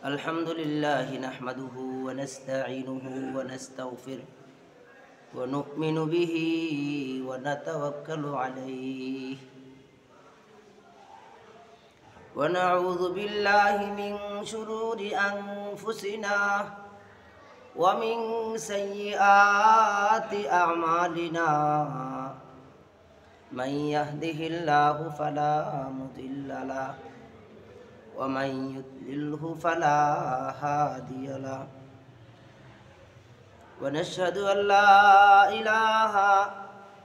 الحمد لله نحمده ونستعينه ونستغفره ونؤمن به ونتوكل عليه ونعوذ بالله من شرور أنفسنا ومن سيئات أعمالنا من يهده الله فلا مضل له ومن يضلله فلا هادي له ونشهد أن لا إله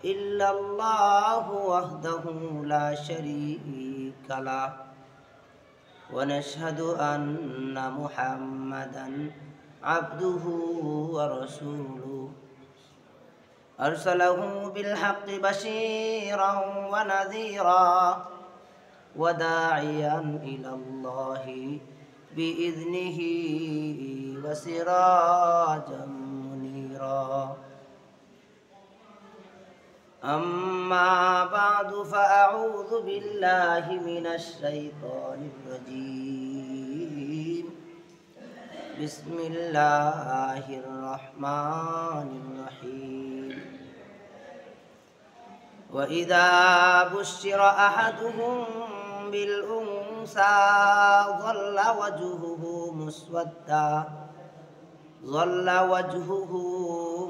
إلا الله وحده لا شريك له ونشهد أن محمدا عبده ورسوله أرسله بالحق بشيرا ونذيرا وداعيا إلى الله بإذنه وسراجا منيرا أما بعد فأعوذ بالله من الشيطان الرجيم بسم الله الرحمن الرحيم وإذا بشر أحدهم بالأنثى ظل وجهه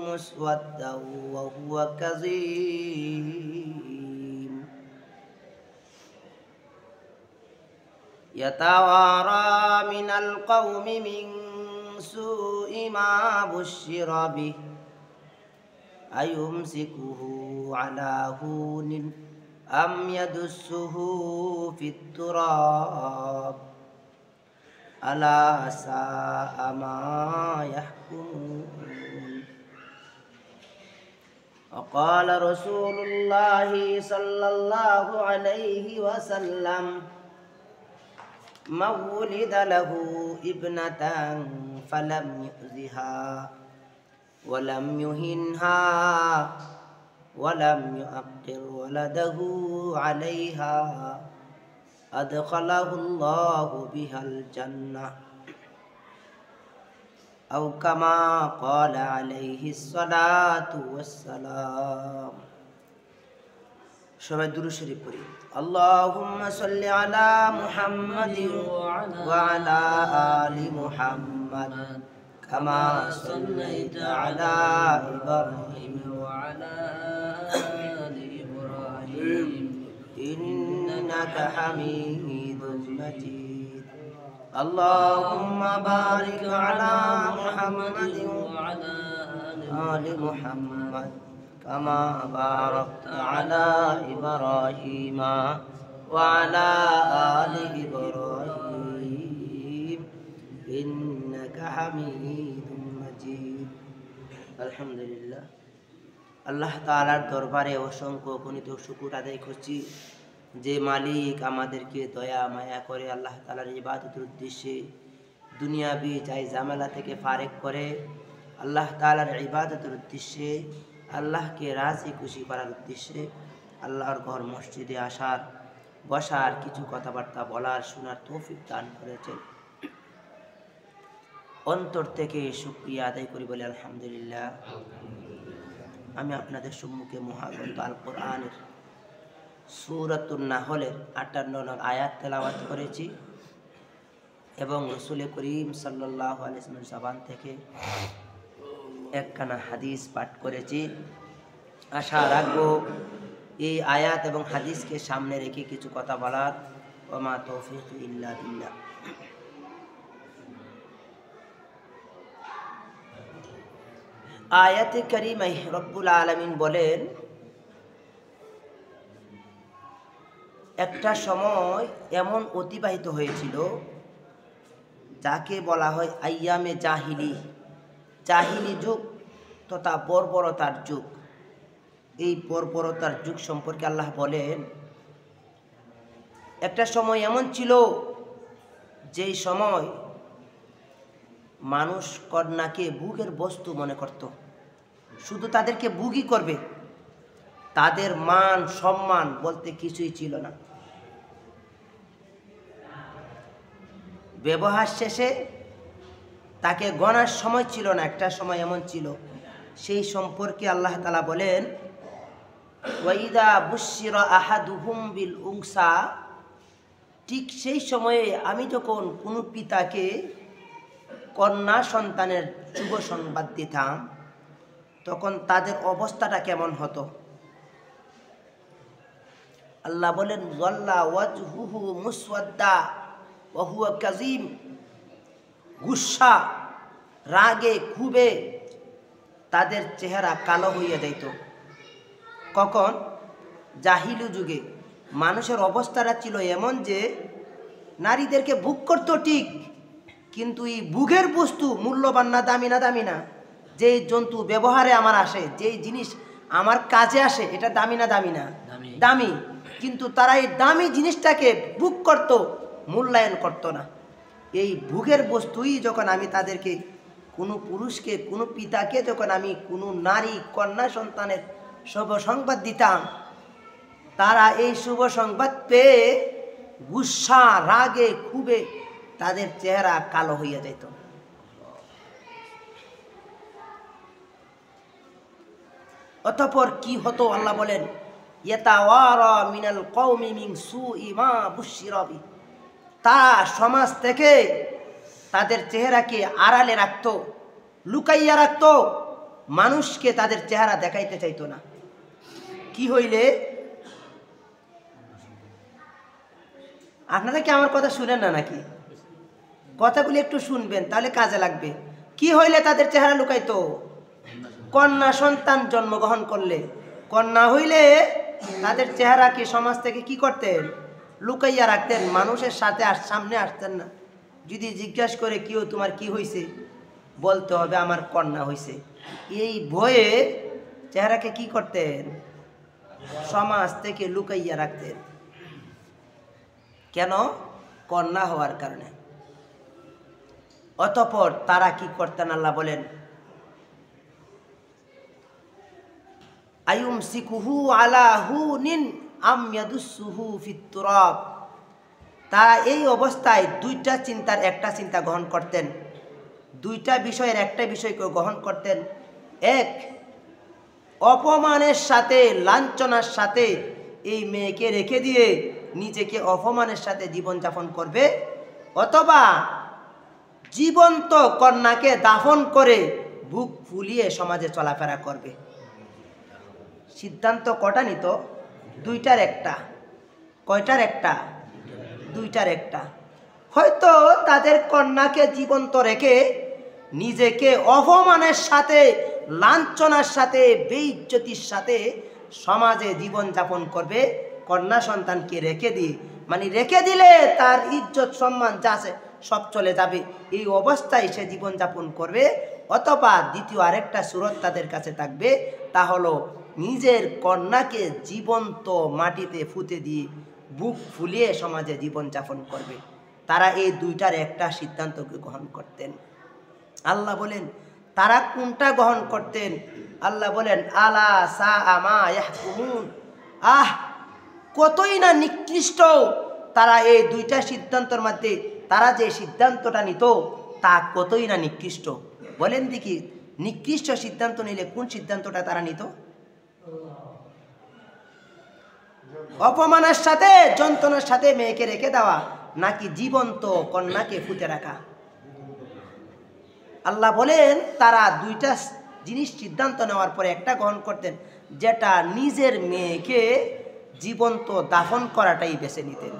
مسودا وهو كظيم يتوارى من القوم من سوء ما بشر به أيمسكه على هون أم يدسه في التراب ألا ساء ما يحكمون وقال رسول الله صلى الله عليه وسلم من ولد له ابنة فلم يؤذها ولم يهنها ولم يؤقر ولده عليها أدخله الله بها الجنة أو كما قال عليه الصلاة والسلام সবাই দুরূদ শরীফ পড়ি اللهم صل على محمد وعلى آل محمد كما صليت على إبراهيم وعلى آل إبراهيم إنك حميد مجيد اللهم بارك على محمد وعلى آل محمد كما باركت على إبراهيم وعلى آل إبراهيم إنك حميد مجيد الحمد لله আল্লাহ তাআলার দরবারে অসংখ্য গণিত শুকর আদায় করছি যে মালিক আমাদেরকে দয়া মায়া করে আল্লাহ তাআলার ইবাদতের উদ্দেশ্যে দুনিয়াবি চাই ঝামেলা থেকে ফারেক করে আল্লাহ তাআলার ইবাদতের উদ্দেশ্যে আল্লাহকে রাজি খুশি করার উদ্দেশ্যে আল্লাহর ঘর মসজিদে আসার বসার কিছু কথাবার্তা বলার শোনার তৌফিক দান করেছেন অন্তর থেকে শুকরিয়া আদায় করি বলে আলহামদুলিল্লাহ আমি আপনাদের সম্মুখে মহাগ্রন্থ আল কোরআনের সূরাতুন নাহলের ৫৮ নং আয়াত তেলাওয়াত করেছি এবং রাসূল করিম সাল্লাল্লাহু আলাইহি ওয়াসাল্লামের জবান থেকে একখানা হাদিস পাঠ করেছি আশা রাখবো এই আয়াত এবং হাদিসকে সামনে রেখে কিছু কথা বলার ওমা তৌফিক ইল্লা বিল্লাহ আয়াতে কারিমায় রব্বুল আলামিন বলেন একটা সময় এমন অতিবাহিত হয়েছিল যাকে বলা হয় আইয়ামে জাহিলি যুগ তথা বর্বরতার যুগ এই বর্বরতার যুগ সম্পর্কে আল্লাহ বলেন একটা সময় এমন ছিল যেই সময় মানুষ কন্যাকে ভোগের বস্তু মনে করত শুধু তাদেরকে ভোগই করবে তাদের মান সম্মান বলতে কিছুই ছিল না। ব্যবহার শেষে তাকে গণার সময় ছিল না। একটা সময় এমন ছিল, সেই সম্পর্কে আল্লাহ তাআলা বলেন, ওয়াইদা বুশিরা আহাদুহুম বিল উনসা, ঠিক সেই সময়ে আমি যখন কোনো পিতাকে কন্যা সন্তানের শুভ সংবাদ দিতাম, তখন তাদের অবস্থাটা কেমন হতো। আল্লাহ বলেন, ওয়াল্লা ওয়াজহুহু মুসওয়াদ্দা ওয়া হুয়া কাযীম, গুসা রাগে ক্ষোভে তাদের চেহারা কালো হইয়া যাইত। কখন? জাহিলু যুগে মানুষের অবস্থাটা ছিল এমন যে নারীদেরকে ভোগ করতো ঠিক, কিন্তু এই ভোগের বস্তু মূল্যবান না দামি না, দামি না, যেই জন্তু ব্যবহারে আমার আসে, যেই জিনিস আমার কাজে আসে, এটা দামি না, দামি না, দামি, কিন্তু তারা এই দামি জিনিসটাকে ভোগ করতো, মূল্যায়ন করতো না। এই ভোগের বস্তুই যখন আমি তাদেরকে, কোনো পুরুষকে, কোনো পিতাকে যখন আমি কোনো নারী কন্যা সন্তানের শুভ সংবাদ দিতাম, তারা এই শুভ সংবাদ পেয়ে গুসা রাগে ক্ষোভে তাদের চেহারা কালো হইয়া যাইত। অতঃপর কি হতো আল্লাহ বলেন, ইয়াতাওয়ারা মিনাল কওমি মিন সুই মা বুশিরা বি, তারা সমাজ থেকে তাদের চেহারাকে আড়ালে রাখতো, লুকাইয়া রাখতো, মানুষকে তাদের চেহারা দেখাইতে চাইতো না। কি হইলে, আপনারা কি আমার কথা শুনেন না নাকি? কথাগুলি একটু শুনবেন, তাহলে কাজে লাগবে। কি হইলে তাদের চেহারা লুকাইতো? কন্যা সন্তান জন্মগ্রহণ করলে, কন্যা হইলে তাদের চেহারা কি সমাজ থেকে কি করতেন? লুকাইয়া রাখতেন, মানুষের সাথে সামনে আসতেন না। যদি জিজ্ঞাসা করে কেউ তোমার কি হয়েছে, বলতে হবে আমার কন্যা হয়েছে। এই ভয়ে চেহারাকে কি করতেন? সমাজ থেকে লুকাইয়া রাখতেন। কেন? কন্যা হওয়ার কারণে। অতঃপর তারা কি করতেন আল্লাহ বলেন, আয়ুমসিকুহু আলা হুনিন আম ইয়াদুসুহু ফিত তুরাব, তারা এই অবস্থায় দুইটা চিন্তার একটা চিন্তা গ্রহণ করতেন, দুইটা বিষয়ের একটা বিষয়কে গ্রহণ করতেন। এক, অপমানের সাথে লাঞ্ছনার সাথে এই মেয়েকে রেখে দিয়ে নিজেকে অপমানের সাথে জীবনযাপন করবে, অথবা জীবন্ত কন্যাকে দাফন করে বুক ফুলিয়ে সমাজে চলাফেরা করবে। সিদ্ধান্ত কটা নিত? দুইটার একটা। কয়টার একটা? দুইটার একটা। হয়তো তাদের কন্যাকে জীবন্ত রেখে নিজেকে অপমানের সাথে, লাঞ্ছনার সাথে, বেইজ্জতির সাথে সমাজে জীবনযাপন করবে, কন্যা সন্তানকে রেখে দিয়ে, মানে রেখে দিলে তার ইজ্জত সম্মান যা আছে সব চলে যাবে, এই অবস্থায় সে জীবনযাপন করবে। অথবা দ্বিতীয় আরেকটা সুরত তাদের কাছে থাকবে, তা হলো নিজের কন্যাকে জীবন্ত মাটিতে পুঁতে দিয়ে বুক ফুলিয়ে সমাজে জীবনযাপন করবে। তারা এই দুইটার একটা সিদ্ধান্তকে গ্রহণ করতেন। আল্লাহ বলেন তারা কোনটা গ্রহণ করতেন? আল্লাহ বলেন, আলা সা আমা ইয়াহকুমুন, আহ কতই না নিকৃষ্ট তারা এই দুইটা সিদ্ধান্তের মধ্যে, তারা যে সিদ্ধান্তটা নিত তা কতই না নিকৃষ্ট। বলেন দেখি, নিকৃষ্ট সিদ্ধান্ত নিলে কোন সিদ্ধান্তটা তারা নিত? অপমানের সাথে, যন্ত্রণার সাথে মেয়েকে রেখে দেওয়া, নাকি জীবন্ত কন্যাকে ফুটে রাখা? আল্লাহ বলেন তারা দুইটা জিনিস সিদ্ধান্ত নেওয়ার পরে একটা গ্রহণ করতেন, যেটা নিজের মেয়েকে জীবন্ত দাফন করাটাই বেছে নিতেন।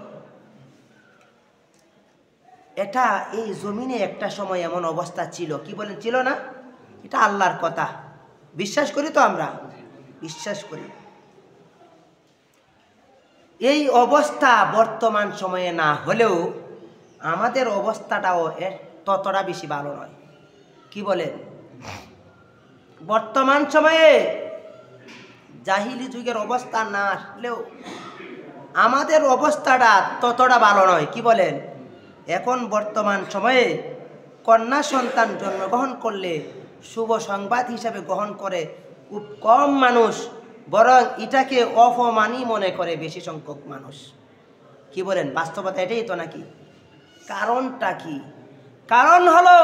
এটা এই জমিনে একটা সময় এমন অবস্থা ছিল। কি বলেন, ছিল না? এটা আল্লাহর কথা, বিশ্বাস করি তো আমরা, বিশ্বাস করি। এই অবস্থা বর্তমান সময়ে না হলেও আমাদের অবস্থাটাও ততটা বেশি ভালো নয়। কি বলেন? বর্তমান সময়ে জাহিলি যুগের অবস্থা না আসলেও আমাদের অবস্থাটা ততটা ভালো নয়। কি বলেন? এখন বর্তমান সময়ে কন্যা সন্তান জন্মগ্রহণ করলে শুভ সংবাদ হিসাবে গ্রহণ করে খুব কম মানুষ, বরং এটাকে অপমানই মনে করে বেশি সংখ্যক মানুষ। কি বলেন? বাস্তবতা এটাই তো নাকি? কারণটা কি? কারণ হলো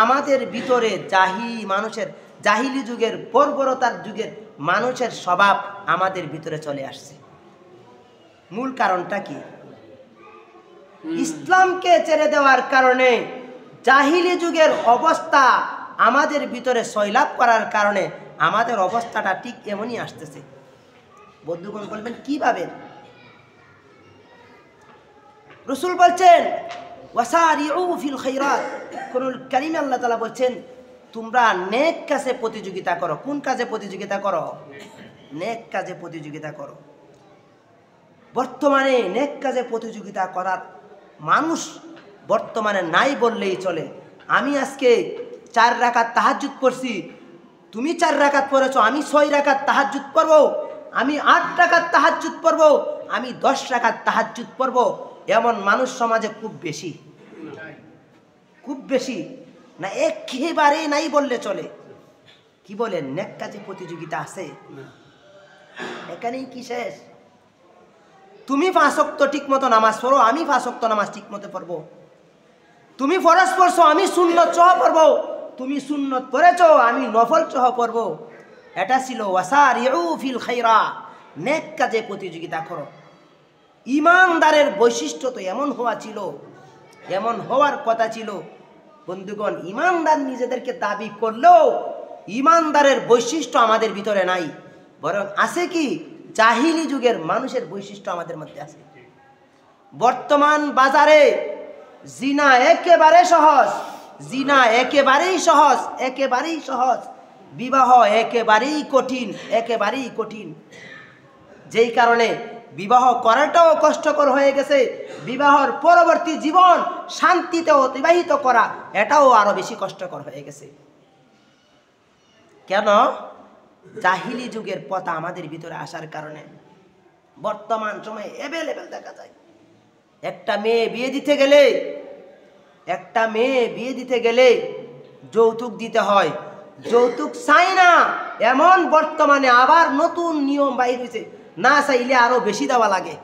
আমাদের ভিতরে জাহিলি যুগের বর্বরতার যুগের মানুষের স্বভাব আমাদের ভিতরে চলে আসছে। মূল কারণটা কি? ইসলামকে ছেড়ে দেওয়ার কারণে জাহিলি যুগের অবস্থা আমাদের ভিতরে সয়লাভ করার কারণে আমাদের অবস্থাটা ঠিক এমনই আসতেছে। বন্ধুগণ বলবেন কিভাবে? রাসূল বলছেন ওয়াসারিউ ফিল খায়রাত, কোরআনুল কারীমে আল্লাহ তাআলা বলছেন তোমরা নেক কাজে প্রতিযোগিতা করো। কোন কাজে প্রতিযোগিতা করো? নেক কাজে প্রতিযোগিতা করো। বর্তমানে নেক কাজে প্রতিযোগিতা করার মানুষ বর্তমানে নাই বললেই চলে। আমি আজকে 4 রাকাত তাহাজ্জুদ পড়ছি, তুমি 4 রাকাত পড়েছো, আমি 6 রাকাত তাহাজ্জুদ পড়বো, আমি 8 রাকাত তাহাজ্জুদ পড়বো, আমি 10 রাকাত তাহাজ্জুদ পড়বো, এমন মানুষ সমাজে খুব বেশি। খুব বেশি না, একেবারে নাই বললে চলে। কি বলেন? নেক কাজে প্রতিযোগিতা আছে, এখানেই কি শেষ? তুমি 5 ওয়াক্ত ঠিক মতো নামাজ পড়ো, আমি 5 ওয়াক্ত নামাজ ঠিক মতো পড়বো। তুমি ফরজ পড়ছো, আমি সুন্নত সহ পড়বো, তুমি সুন্নত পড়েছো, আমি নফল সহ পড়বো। এটা ছিল ওয়াসারিউ ফিল খায়রাত, নেক কাজে প্রতিযোগিতা করো। ইমানদারের বৈশিষ্ট্য তো এমন হওয়া ছিল, এমন হওয়ার কথা ছিল। বন্ধুগণ, ইমানদার নিজেদেরকে দাবি করলেও ইমানদারের বৈশিষ্ট্য আমাদের ভিতরে নাই, বরং আছে কি? জাহিলি যুগের মানুষের বৈশিষ্ট্য আমাদের মধ্যে আছে। বর্তমান বাজারে জিনা একেবারে সহজ, জিনা একেবারেই সহজ, একেবারেই সহজ। বিবাহ একেবারেই কঠিন, একেবারেই কঠিন। যেই কারণে বিবাহ করাটাও কষ্টকর হয়ে গেছে। বিবাহর পরবর্তী জীবন শান্তিতে অতিবাহিত করা এটাও আরো বেশি কষ্টকর হয়ে গেছে। কেন? জাহিলি যুগের পথা আমাদের ভিতরে আসার কারণে। বর্তমান সময়ে এভেলেবেল দেখা যায়, একটা মেয়ে বিয়ে দিতে গেলে যৌতুক দিতে হয়। যৌতুক চাই না এমন বর্তমানে আবার নতুন নিয়ম বাইর হয়েছে, না চাইলে আরো বেশি দেওয়া লাগে।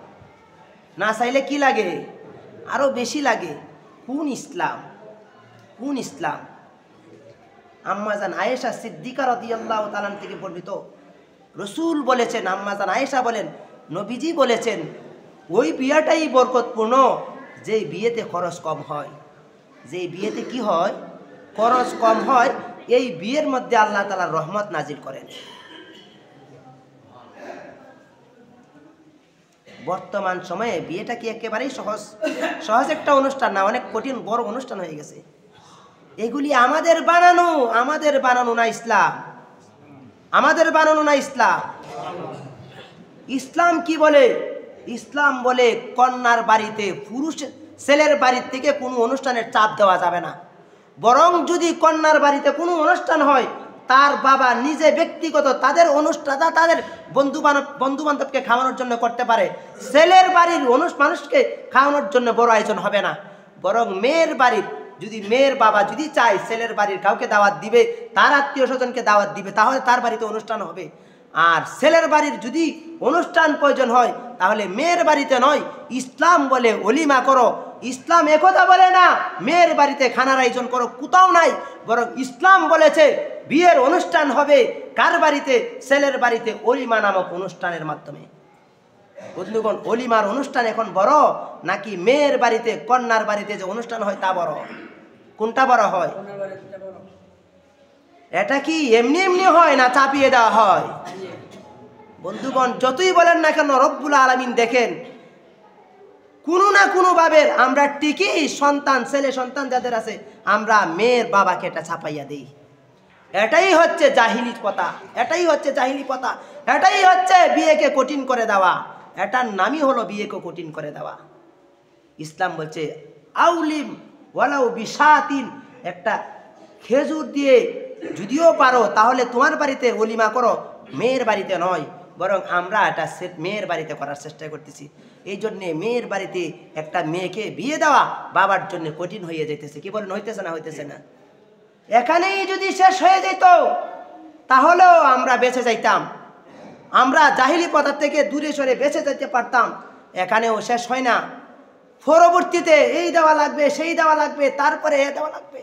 না চাইলে কি লাগে? আরো বেশি লাগে। কোন ইসলাম? কোন ইসলাম? আম্মাজান আয়েশা সিদ্দিকা রাদিয়াল্লাহু তাআলা থেকে বর্ণিত, রাসূল বলেছেন, আম্মাজান আয়েশা বলেন, নবীজি বলেছেন, ওই বিয়েটাই বরকতপূর্ণ যে বিয়েতে খরচ কম হয়। যে বিয়েতে কি হয়? খরচ কম হয়। এই বিয়ের মধ্যে আল্লাহ তাআলার রহমত নাজিল করেন। বর্তমান সময়ে বিয়েটা কি একেবারেই সহজ একটা অনুষ্ঠান না, অনেক কঠিন বড় অনুষ্ঠান হয়ে গেছে। এগুলি আমাদের বানানো না ইসলাম, আমাদের বানানো না ইসলাম। ইসলাম কি বলে? ইসলাম বলে কন্যার বাড়িতে ছেলের বাড়ির থেকে কোনো অনুষ্ঠানের চাপ দেওয়া যাবে না। বরং যদি কন্যার বাড়িতে কোনো অনুষ্ঠান হয়, তার বাবা নিজে ব্যক্তিগত তাদের বন্ধু বান্ধবকে খাওয়ানোর জন্য করতে পারে। ছেলের বাড়ির মানুষকে খাওয়ানোর জন্য বড় আয়োজন হবে না। বরং মেয়ের বাবা যদি চায় ছেলের বাড়ির কাউকে দাওয়াত দিবে, তার আত্মীয় স্বজনকে দাওয়াত দিবে, তাহলে তার বাড়িতে অনুষ্ঠান হবে। আর ছেলের বাড়ির যদি অনুষ্ঠান প্রয়োজন হয়, তাহলে মেয়ের বাড়িতে নয়, ইসলাম বলে ওলিমা করো। ইসলাম একথা বলে না মেয়ের বাড়িতে খানার আয়োজন করো, কোথাও নাই। বরং ইসলাম বলেছে বিয়ের অনুষ্ঠান হবে কার বাড়িতে? ছেলের বাড়িতে, ওলিমা নামক অনুষ্ঠানের মাধ্যমে। বন্ধুগণ, ওলিমার অনুষ্ঠান এখন বড় নাকি মেয়ের বাড়িতে কন্যার বাড়িতে যে অনুষ্ঠান হয় তা বড়? কোনটা বড় হয়? এটা কি এমনি এমনি হয় না চাপিয়ে দেওয়া হয়? বন্ধুগণ, যতই বলেন না কেন, রব্বুল আলামিন দেখেন কোনো না কোনো ভাবে আমরা ঠিকই ছেলে সন্তান যাদের আছে, আমরা মেয়ের বাবাকে এটা ছাপাইয়া দেই। এটাই হচ্ছে জাহিলি প্রথা, এটাই হচ্ছে জাহিলি প্রথা, এটাই হচ্ছে বিয়েকে কঠিন করে দেওয়া। এটার নামই হলো বিয়েকে কঠিন করে দেওয়া। ইসলাম বলছে আউলিম ওয়ালাউ বিশাতিন, একটা খেজুর দিয়ে যদিও পারো তাহলে তোমার বাড়িতে ওলিমা করো, মেয়ের বাড়িতে নয়। বরং আমরা এটা মেয়ের বাড়িতে করার চেষ্টা করতেছি। এই জন্যে মেয়ের বাড়িতে একটা মেয়েকে বিয়ে দেওয়া বাবার জন্য কঠিন হয়ে যেতেছে। কি বলেন? হইতেছে না? এখানেই যদি শেষ হয়ে যেত তাহলেও আমরা বেঁচে যাইতাম, আমরা জাহিলি প্রথা থেকে দূরে সরে বেঁচে যেতে পারতাম। এখানেও শেষ হয় না, পরবর্তীতে এই দেওয়া লাগবে, সেই দেওয়া লাগবে, তারপরে এ দেওয়া লাগবে।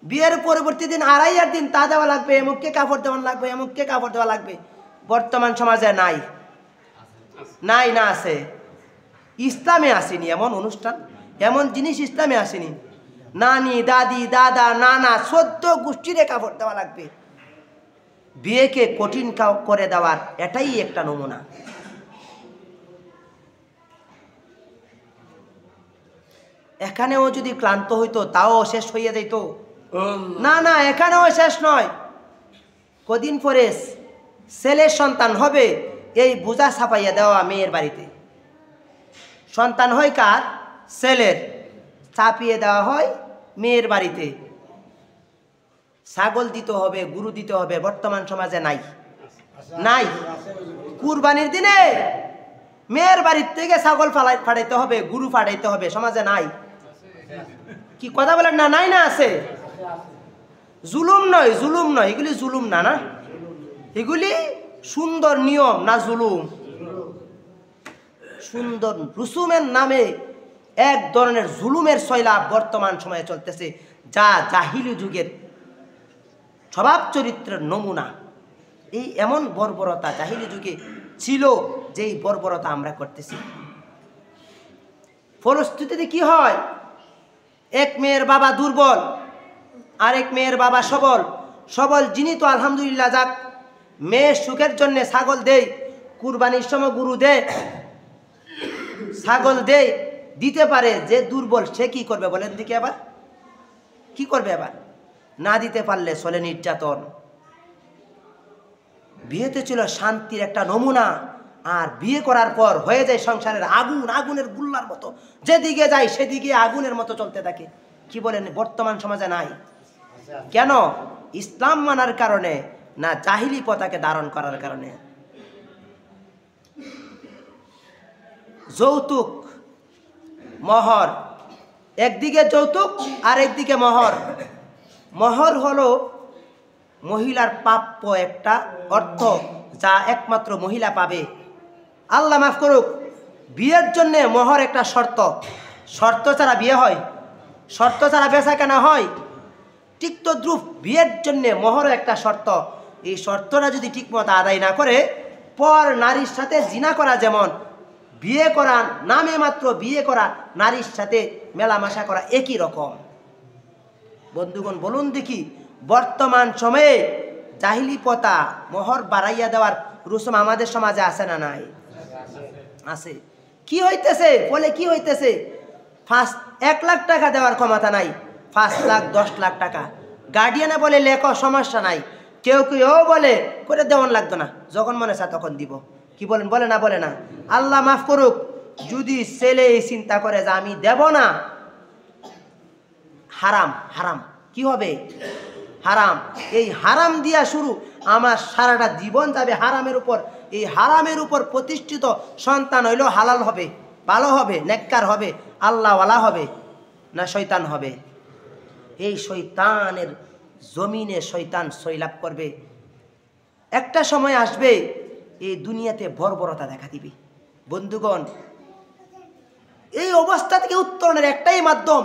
বিয়ের পরবর্তী দিন আড়াইয়ার দিন তা দেওয়া লাগবে, এমুককে কাপড় দেওয়া লাগবে, এমুককে কাপড় দেওয়া লাগবে। বর্তমান সমাজে নাই, নাই না আছে? ইসলামে আসেনি এমন অনুষ্ঠান, এমন জিনিস ইসলামে আসেনি। নানি, দাদি, দাদা, নানা 14 গোষ্ঠীরে কাপড় দেওয়া লাগবে। বিয়েকে কঠিন করে দেওয়ার এটাই একটা নমুনা। এখানেও যদি ক্লান্ত হইতো তাও শেষ হইয়া যাইতো না। না, এখানেও শেষ নয়। কদিন পরে ছেলের সন্তান হবে, এই বোঝা ছাপাইয়া দেওয়া মেয়ের বাড়িতে। সন্তান হয় কার? ছেলের, চাপিয়ে দেওয়া হয় মেয়ের বাড়িতে। ছাগল দিতে হবে, গরু দিতে হবে, বর্তমান সমাজে নাই, নাই। কুরবানির দিনে মেয়ের বাড়ির থেকে ছাগল ফাটাইতে হবে, গরু ফাটাইতে হবে, সমাজে নাই। কি কথা বলেন না? নাই না আছে? জুলুম নয়, জুলুম নয়, এগুলি জুলুম না, না এগুলি সুন্দর নিয়ম না জুলুম? সুন্দর রুসুমের নামে এক ধরনের জুলুমের সয়লাব বর্তমান সময়ে চলতেছে, যা জাহিলি যুগের স্বভাব চরিত্রের নমুনা। এই এমন বর্বরতা জাহিলি যুগে ছিল, যেই বর্বরতা আমরা করতেছি। ফলশ্রুতিতে কি হয়? এক মেয়ের বাবা দুর্বল, আরেক মেয়ের বাবা সবল। সবল যিনি তো আলহামদুলিল্লাহ, যাক, মেয়ের সুখের জন্য ছাগল দেয়, কুরবানির সময় গরু দেয়, ছাগল দেয়, দিতে পারে। যে দুর্বল সে কি করবে বলেন দিকে? আবার কি করবে? আবার না দিতে পারলে চলে নির্যাতন। বিয়েতে ছিল শান্তির একটা নমুনা, আর বিয়ে করার পর হয়ে যায় সংসারের আগুন, আগুনের গুল্লার মতো, যেদিকে যায় সেদিকে আগুনের মতো চলতে থাকে। কি বলেন? বর্তমান সমাজে নাই। কেন? ইসলাম মানার কারণে না জাহিলি প্রথাকে ধারণ করার কারণে। যৌতুক, মহর, একদিকে যৌতুক আর একদিকে মহর। মহর হলো মহিলার প্রাপ্য একটা অর্থ, যা একমাত্র মহিলা পাবে। আল্লাহ মাফ করুক, বিয়ের জন্যে মহর একটা শর্ত। শর্ত ছাড়া বিয়ে হয়? শর্ত ছাড়া বেচা কেনা হয়? ঠিক তদ্রুপ বিয়ের জন্যে মহরও একটা শর্ত। এই শর্তটা যদি ঠিকমতো আদায় না করে, পর নারীর সাথে জিনা করা, যেমন বিয়ে করা নামে মাত্র বিয়ে করা, নারীর সাথে মেলামেশা করা একই রকম। বন্ধুগণ বলুন দেখি, বর্তমান সময়ে জাহিলি প্রথা, মোহর বাড়াইয়া দেওয়ার রুসুম আমাদের সমাজে আছে না নাই? আছে। কি হইতেছে? বলে কি হইতেছে? 1 লাখ টাকা দেওয়ার ক্ষমতা নাই, 5 লাখ 10 লাখ টাকা। গার্ডিয়ানে বলে লেখো, সমস্যা নাই। কেউ কেউ বলে করে দেওয়ান লাগতো না, যখন মনে চায় তখন দিব। কি বলেন? বলে না? বলে না? আল্লাহ মাফ করুক, যদি ছেলে এই চিন্তা করে যে আমি দেব না, হারাম। হারাম কি হবে? হারাম। এই হারাম দিয়া শুরু, আমার সারাটা জীবন যাবে হারামের উপর। এই হারামের উপর প্রতিষ্ঠিত সন্তান হইলেও হালাল হবে, ভালো হবে, নেককার হবে, আল্লাহওয়ালা হবে না শয়তান হবে? এই শয়তানের জমিনে শয়তান সয়লাভ করবে। একটা সময় আসবে এই দুনিয়াতে বর্বরতা দেখা দিবে। বন্ধুগণ, এই অবস্থা থেকে উত্তরণের একটাই মাধ্যম,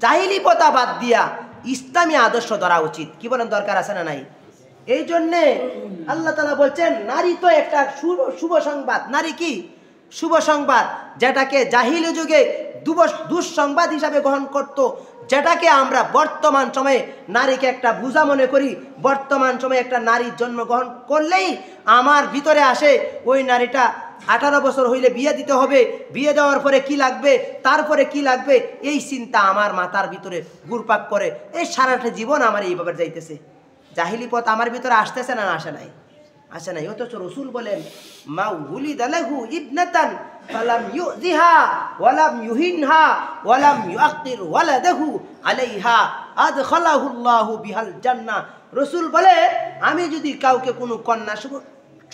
জাহিলি প্রথা বাদ দিয়া ইসলামী আদর্শ ধরা উচিত। কি বলেন? দরকার আছে না নাই? এই জন্যে আল্লাহ তাআলা বলছেন, নারী তো একটা শুভ সংবাদ। নারী কি? শুভ সংবাদ, যেটাকে জাহিলি যুগে দুঃসংবাদ হিসাবে গ্রহণ করত, যেটাকে আমরা বর্তমান সময়ে নারীকে একটা বোঝা মনে করি। বর্তমান সময়ে একটা নারীর জন্মগ্রহণ করলেই আমার ভিতরে আসে, ওই নারীটা 18 বছর হইলে বিয়ে দিতে হবে, বিয়ে দেওয়ার পরে কি লাগবে, তারপরে কি লাগবে, এই চিন্তা আমার মাথার ভিতরে ঘুরপাক করে। এই সারাটা জীবন আমার এইভাবে যাইতেছে। জাহিলি পথ আমার ভিতরে আসতেছে না? আসে নাই? আসে নাই। অথচ রাসূল বলেন, মা উলিদা লাহু ইবনাতান ফালাম ইউযিহা ওয়ালাম ইউহিনহা ওয়ালাম ইউআক্কির ওয়ালাদাহু আলাইহা আদখালাহুল্লাহু বিহাল জান্নাহ। রাসূল বলে, আমি যদি কাউকে কোনো কন্যা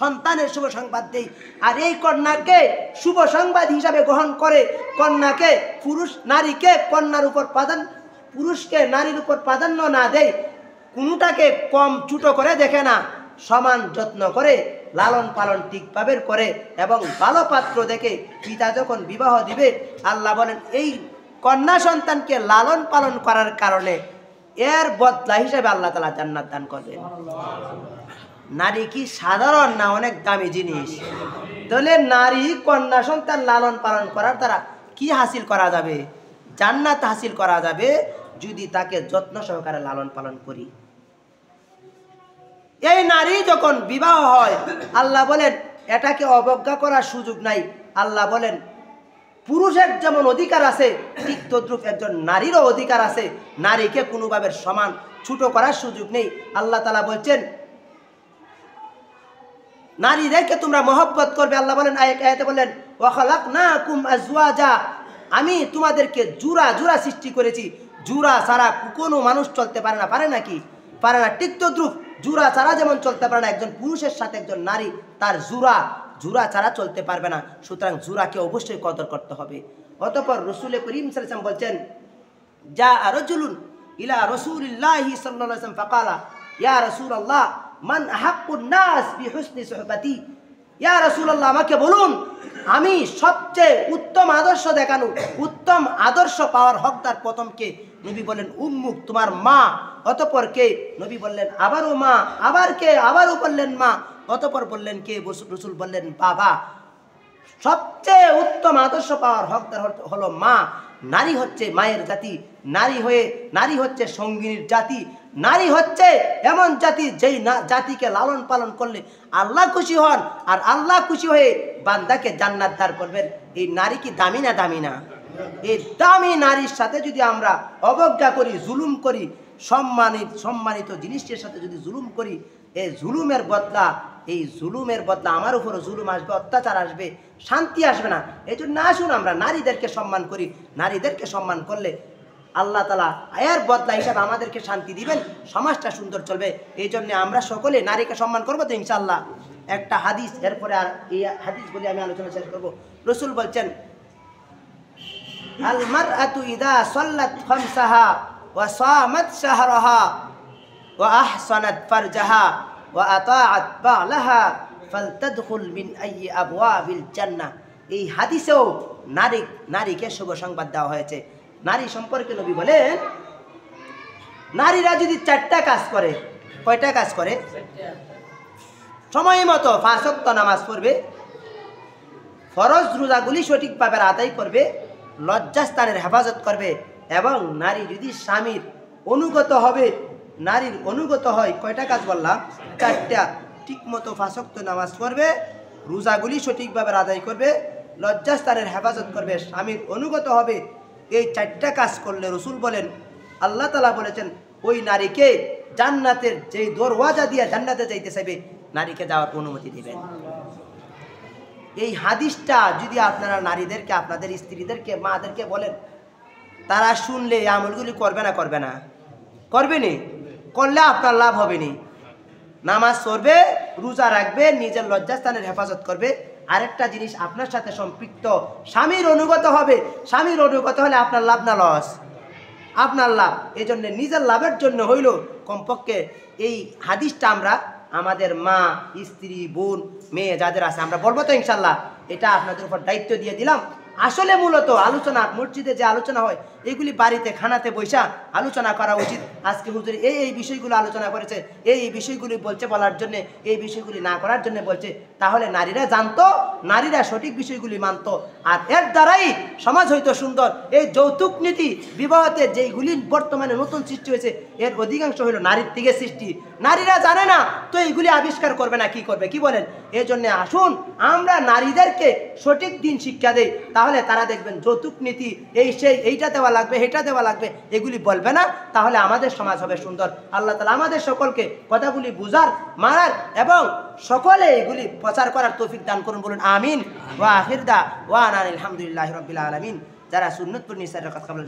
সন্তানের শুভ সংবাদ দেই, আর এই কন্যাকে শুভ সংবাদ হিসাবে গ্রহণ করে, কন্যাকে নারীকে কন্যার উপর প্রাধান্য, পুরুষকে নারীর উপর প্রাধান্য না দেয়, কোনটাকে কম ছোট করে দেখে না, সমান যত্ন করে, লালন পালন ঠিকভাবে করে, এবং ভালো পাত্র দেখে পিতা যখন বিবাহ দিবে, আল্লাহ বলেন এই কন্যা সন্তানকে লালন পালন করার কারণে এর বদলা হিসেবে আল্লাহ তাআলা জান্নাত দান করবেন। নারী কি সাধারণ না অনেক দামি জিনিস? তাহলে নারী কন্যা সন্তান লালন পালন করার দ্বারা কি হাসিল করা যাবে? জান্নাত হাসিল করা যাবে যদি তাকে যত্ন সহকারে লালন পালন করি। এই নারী যখন বিবাহ হয় আল্লাহ বলেন এটাকে অবজ্ঞা করার সুযোগ নাই। আল্লাহ বলেন পুরুষের যেমন অধিকার আছে ঠিক তদ্রুপ একজন নারীরও অধিকার আছে। নারীকে কোনোভাবে সমান ছোট করার সুযোগ নেই। আল্লাহ তাআলা বলছেন নারীদেরকে তোমরা মহব্বত করবে। আল্লাহ বলেন আয়াতে বলেন ওয়া খালাকনাকুম আজওয়াজা, আমি তোমাদেরকে জোড়া জোড়া সৃষ্টি করেছি। জোড়া ছাড়া কোনো মানুষ চলতে পারে না, পারে নাকি? পারে না। ঠিক তদ্রুপ জোড়া ছাড়া যেমন চলতে পারে না একজন পুরুষের সাথে একজন নারী তার জোড়া ছাড়া চলতে পারবে না। সুতরাং জোড়াকে অবশ্যই কদর করতে হবে। অতঃপর রাসূল করিম সাল্লাল্লাহু আলাইহি ওয়াসাল্লাম বলছেন যা রাজুলুন ইলা রাসূলিল্লাহি সাল্লাল্লাহু আলাইহি ওয়াসাল্লাম ফাকালা ইয়া রাসূলুল্লাহ মান আহাক্কুন নাস বিহুসনি সুহবাতি। ইয়া রাসূলুল্লাহ আমাকে বলুন আমি সবচেয়ে উত্তম আদর্শ দেখানো, উত্তম আদর্শ পাওয়ার হকদার প্রথম কে? নবী বললেন উম্মুক, তোমার মা। অতঃপর কে? নবী বললেন আবারও মা। আবার কে? আবারও বললেন মা। অতঃপর বললেন কে? রাসূল বললেন বাবা। সবচেয়ে উত্তম আদর্শ পাওয়ার হকদার হলো মা। নারী হচ্ছে মায়ের জাতি। নারী হচ্ছে সঙ্গিনীর জাতি। নারী হচ্ছে এমন জাতি যেই জাতিকে লালন পালন করলে আল্লাহ খুশি হন, আর আল্লাহ খুশি হয়ে বান্দাকে জান্নাত দান করবেন। এই নারী কি দামি না? দামি না? এই দামি নারীর সাথে যদি আমরা অবজ্ঞা করি, জুলুম করি, সম্মানিত জিনিসের সাথে যদি জুলুম করি, এই জুলুমের বদলা আমার উপরও জুলুম আসবে, অত্যাচার আসবে, শান্তি আসবে না। এই জন্য আসুন আমরা নারীদেরকে সম্মান করি। নারীদেরকে সম্মান করলে আল্লাহ তাআলা এর বদলা হিসাবে আমাদেরকে শান্তি দিবেন, সমাজটা সুন্দর চলবে। এই জন্য আমরা সকলে নারীকে সম্মান করবো তো ইনশাআল্লাহ। একটা হাদিস, এরপরে আর এই হাদিস বলে আমি আলোচনা শেষ করবো। রাসূল বলছেন আল মারআতু ইযা সাল্লাত খামসাহা ওয়া সামাত শাহরাহা ওয়া আহসানাত ফারজাহা ওয়া আতাআত বালাহা ফালতাদখুল মিন আইয়ি আবওয়াবিল জান্নাহ। এই হাদিসেও নারীকে শুভ সংবাদ দেওয়া হয়েছে। নারী সম্পর্কে নবী বলেন নারীরা যদি 4টা কাজ করে, কয়টা কাজ করে? সময় মতো 5 ওয়াক্ত নামাজ পড়বে, ফরজ রোজাগুলি সঠিকভাবে আদায় করবে, লজ্জাস্থানের হেফাজত করবে, এবং নারী যদি স্বামীর অনুগত হবে, নারীর অনুগত হয়, কয়টা কাজ বললাম? 4টা। ঠিক মতো 5 ওয়াক্ত নামাজ পড়বে, রোজাগুলি সঠিকভাবে আদায় করবে, লজ্জাস্থানের হেফাজত করবে, স্বামীর অনুগত হবে। এই 4টা কাজ করলে রাসূল বলেন আল্লাহ তাআলা বলেছেন ওই নারীকে জান্নাতের যেই দরওয়াজা দিয়ে জান্নাতে যাইতে চাইবে নারীকে যাওয়ার অনুমতি দিবেন। এই হাদিসটা যদি আপনারা নারীদেরকে, আপনাদের স্ত্রীদেরকে, মাদেরকে বলেন, তারা শুনলে এই আমলগুলি করবে না? করবে না? করবে নি? করলে আপনার লাভ হবে নি। নামাজ পড়বে, রোজা রাখবে, নিজের লজ্জাস্থানের হেফাজত করবে। আরেকটা জিনিস আপনার সাথে সম্পৃক্ত, স্বামীর অনুগত হবে। স্বামীর অনুগত হলে আপনার লাভ না লস? আপনার লাভ। এই জন্য নিজের লাভের জন্য হইল কমপক্ষে এই হাদিসটা আমরা আমাদের মা, স্ত্রী, বোন, মেয়ে যাদের আছে আমরা বলবো তো ইনশাল্লাহ। এটা আপনাদের উপর দায়িত্ব দিয়ে দিলাম। আসলে মূলত আলোচনা, মসজিদে যে আলোচনা হয় এগুলি বাড়িতে খানাতে বৈশা আলোচনা করা উচিত। আজকে হুজুর এই বিষয়গুলো আলোচনা করেছে, এই বিষয়গুলি বলছে বলার জন্য, এই বিষয়গুলি না করার জন্য বলছে। তাহলে নারীরা জানতো, নারীরা সঠিক বিষয়গুলি মানত, আর এর দ্বারাই সমাজ হইতো সুন্দর। এই যৌতুক নীতি, বিবাহতে যেইগুলি বর্তমানে নতুন সৃষ্টি হয়েছে এর অধিকাংশ হইল নারীর থেকে সৃষ্টি। নারীরা জানে না তো এইগুলি আবিষ্কার করবে না, কি করবে? কি বলেন? এই জন্য আসুন আমরা নারীদেরকে সঠিক দিন শিক্ষা দেই, তাহলে তারা দেখবেন যৌতুক নীতি, এইটা দেওয়া লাগবে, এটা দেওয়া লাগবে, এগুলি বলবে না। তাহলে আমাদের সমাজ হবে সুন্দর। আল্লাহ তাআলা আমাদের সকলকে কথাগুলি বুঝার, মানার এবং সকলে এগুলি প্রচার করার তৌফিক দান করুন। বলুন আমিন। ওয়া আখির দাওয়ানা আলহামদুলিল্লাহি রাব্বিল আলামিন। যারা সুন্নাত পড়ে নিসার রাকাত কাবলা